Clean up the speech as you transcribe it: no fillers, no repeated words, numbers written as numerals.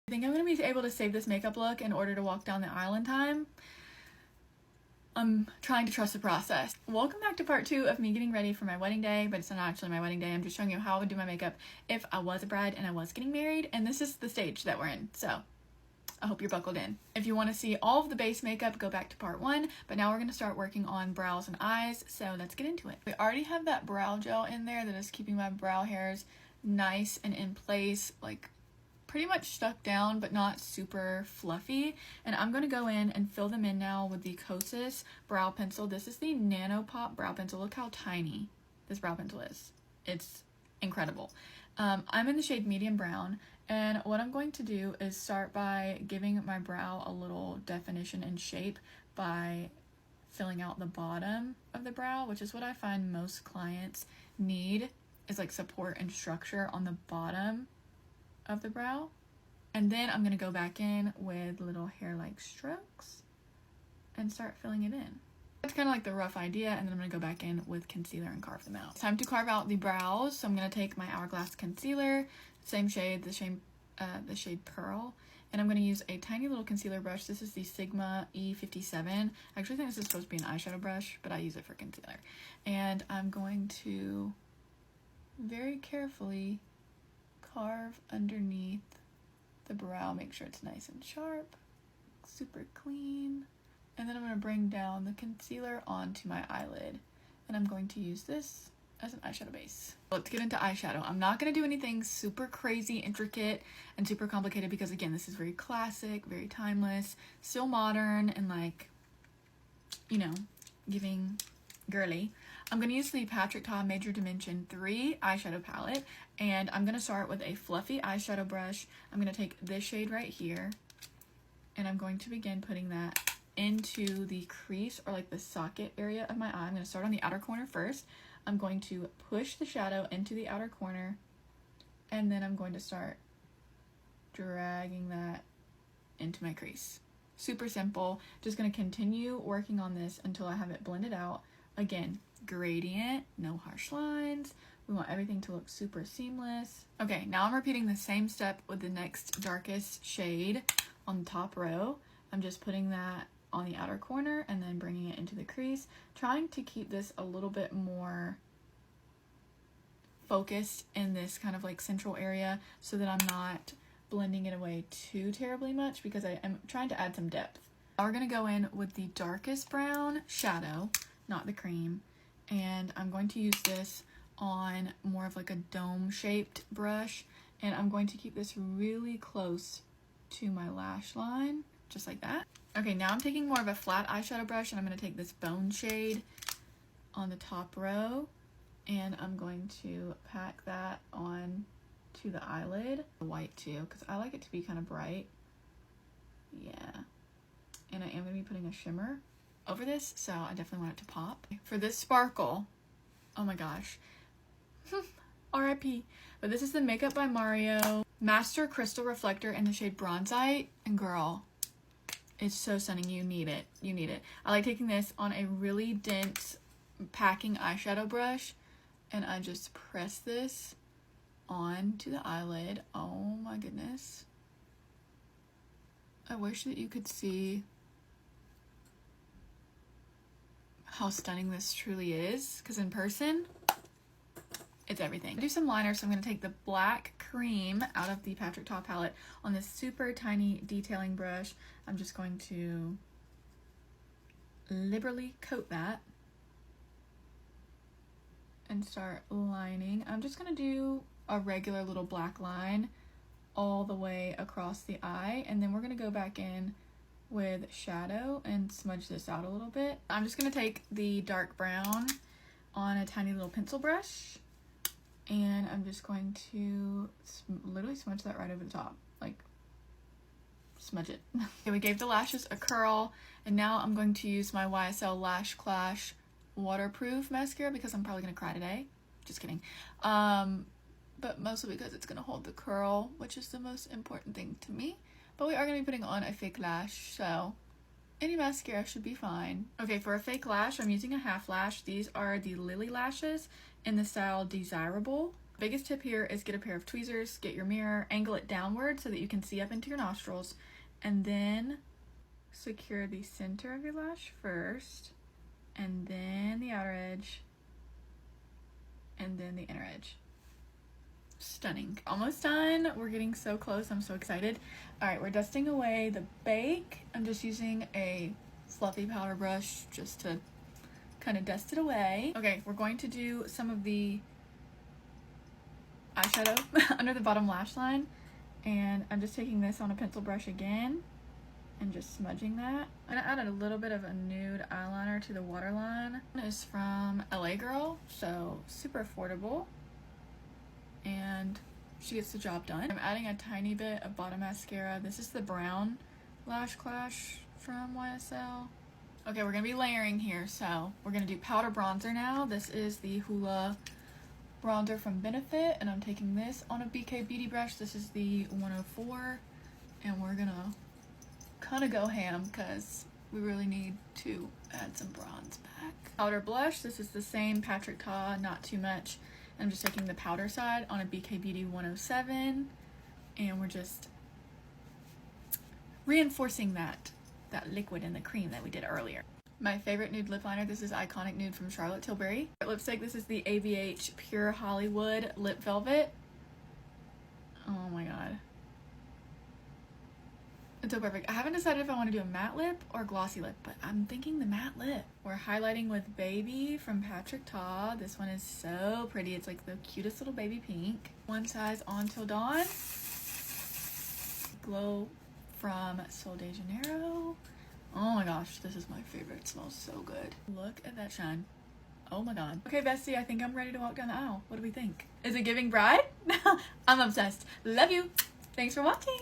I think I'm going to be able to save this makeup look in order to walk down the aisle in time. I'm trying to trust the process. Welcome back to part 2 of me getting ready for my wedding day, but it's not actually my wedding day. I'm just showing you how I would do my makeup if I was a bride and I was getting married, and this is the stage that we're in, so I hope you're buckled in. If you want to see all of the base makeup, go back to part 1, but now we're going to start working on brows and eyes, so let's get into it. We already have that brow gel in there that is keeping my brow hairs nice and in place, like pretty much stuck down but not super fluffy, and I'm going to go in and fill them in now with the Kosas brow pencil. This is the Nano Pop brow pencil. Look how tiny this brow pencil is. It's incredible. I'm in the shade medium brown, and what I'm going to do is start by giving my brow a little definition and shape by filling out the bottom of the brow, which is what I find most clients need, is like support and structure on the bottom of the brow. And then I'm going to go back in with little hair-like strokes and start filling it in. That's kind of like the rough idea, and then I'm going to go back in with concealer and carve them out. It's time to carve out the brows, so I'm going to take my Hourglass concealer, same shade, the shade Pearl, and I'm going to use a tiny little concealer brush. This is the Sigma E57. I actually think this is supposed to be an eyeshadow brush, but I use it for concealer. And I'm going to very carefully carve underneath the brow, make sure it's nice and sharp, super clean, and then I'm going to bring down the concealer onto my eyelid, and I'm going to use this as an eyeshadow base. Let's get into eyeshadow. I'm not going to do anything super crazy, intricate, and super complicated because, again, this is very classic, very timeless, still modern, and like, you know, giving girly. I'm going to use the Patrick Ta Major Dimension 3 eyeshadow palette, and I'm going to start with a fluffy eyeshadow brush. I'm going to take this shade right here, and I'm going to begin putting that into the crease, or like the socket area of my eye. I'm going to start on the outer corner first. I'm going to push the shadow into the outer corner, and then I'm going to start dragging that into my crease. Super simple. Just going to continue working on this until I have it blended out. Again, gradient, no harsh lines. We want everything to look super seamless. Okay, now I'm repeating the same step with the next darkest shade on the top row. I'm just putting that on the outer corner and then bringing it into the crease, trying to keep this a little bit more focused in this kind of like central area so that I'm not blending it away too terribly much, because I am trying to add some depth. Now we're going to go in with the darkest brown shadow, not the cream, and I'm going to use this on more of like a dome shaped brush, and I'm going to keep this really close to my lash line, just like that. Okay, now I'm taking more of a flat eyeshadow brush, and I'm going to take this Bone shade on the top row, and I'm going to pack that on to the eyelid. White too, because I like it to be kind of bright. Yeah, and I am going to be putting a shimmer over this, so I definitely want it to pop. For this sparkle, oh my gosh, R.I.P. But this is the Makeup by Mario Master Crystal Reflector in the shade Bronzite, and girl, it's so stunning. You need it. You need it. I like taking this on a really dense packing eyeshadow brush, and I just press this onto the eyelid. Oh my goodness. I wish that you could see how stunning this truly is, because in person, it's everything. Do some liner, so I'm going to take the black cream out of the Patrick Ta palette on this super tiny detailing brush. I'm just going to liberally coat that and start lining. I'm just going to do a regular little black line all the way across the eye, and then we're going to go back in with shadow and smudge this out a little bit. I'm just going to take the dark brown on a tiny little pencil brush, and I'm just going to literally smudge that right over the top, like smudge it. Okay, we gave the lashes a curl, and now I'm going to use my YSL Lash Clash waterproof mascara because I'm probably going to cry today. Just kidding. But mostly because it's going to hold the curl, which is the most important thing to me. But we are going to be putting on a fake lash, so any mascara should be fine. Okay, for a fake lash, I'm using a half lash. These are the Lily lashes in the style Desirable. Biggest tip here is get a pair of tweezers, get your mirror, angle it downward so that you can see up into your nostrils, and then secure the center of your lash first, and then the outer edge, and then the inner edge. Stunning. Almost done. We're getting so close. I'm so excited. All right, we're dusting away the bake. I'm just using a fluffy powder brush just to kind of dust it away. Okay, we're going to do some of the eyeshadow under the bottom lash line, and I'm just taking this on a pencil brush again and just smudging that. I'm gonna add a little bit of a nude eyeliner to the waterline. This is from LA Girl, so super affordable, and she gets the job done. I'm adding a tiny bit of bottom mascara. This is the brown Lash Clash from YSL. Okay, we're gonna be layering here, so we're gonna do powder bronzer now. This is the Hoola bronzer from Benefit, and I'm taking this on a BK Beauty brush. This is the 104, and we're gonna kind of go ham because we really need to add some bronze back. Powder blush, this is the same Patrick Ta, not too much. I'm just taking the powder side on a BK Beauty 107, and we're just reinforcing that liquid in the cream that we did earlier. My favorite nude lip liner, this is Iconic Nude from Charlotte Tilbury. Lipstick, this is the ABH Pure Hollywood Lip Velvet. Oh my god. It's so perfect. I haven't decided if I want to do a matte lip or glossy lip, but I'm thinking the matte lip. We're highlighting with Baby from Patrick Ta. This one is so pretty. It's like the cutest little baby pink. One size on till dawn. Glow from Sol de Janeiro. Oh my gosh, this is my favorite. It smells so good. Look at that shine. Oh my god. Okay, bestie, I think I'm ready to walk down the aisle. What do we think? Is it giving bride? I'm obsessed. Love you. Thanks for watching.